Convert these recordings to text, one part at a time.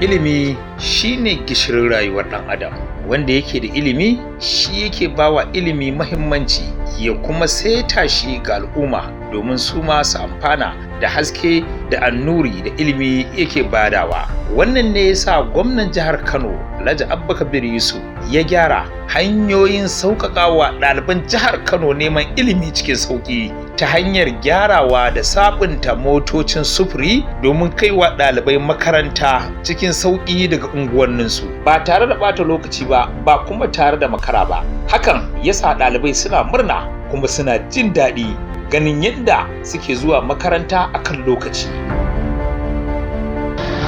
ilimi shine gishirin rayuwar ɗan adam. Wanda yake da ilimi shi yake bawa ilimi muhimmanci ya kuma saita shi ga al'umma domin su ma su amfana da haske da annuri da ilimi yake badawa. Wannan ne yasa gwamnan jihar Kano Alhaji Abba Kabir Yusuf ya gyara hanyoyin sauƙaƙawa ɗaliban jihar Kano neman ilimi cikin sauƙi ta hanyar gyarawa da sabunta motocin sufuri domin kaiwa ɗalibai makaranta cikin sauƙi daga unguwanninsu ba tare da ɓata lokaci ba kuma tare da makara ba. Hakan yasa ɗalibai suna murna kuma suna jin daɗi ganin yadda suke zuwa makaranta akan lokaci.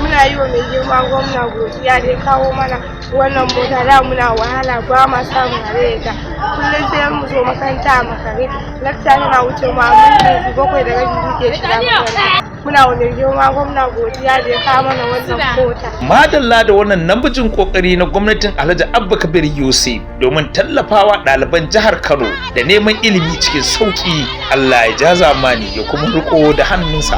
Muna yi wa mai girma gwamna godiya da ya kawo mana wannan mota, da muna wahala ba ma samun ta. Kullum sai mu zo makaranta a makare, lakta tana wuce mu amma yanzu 7:30 muke shiga makaranta. Muna wa mai girma gwamna godiya da ya kawo mana wannan mota. Madalla da wannan namijin kokari na gwamnatin Alhaji Abba Kabir Yusuf domin tallafawa ɗaliban jihar Kano da neman ilimi cikin sauki. Allah ya ja zamani ya kuma riko da hannunsa.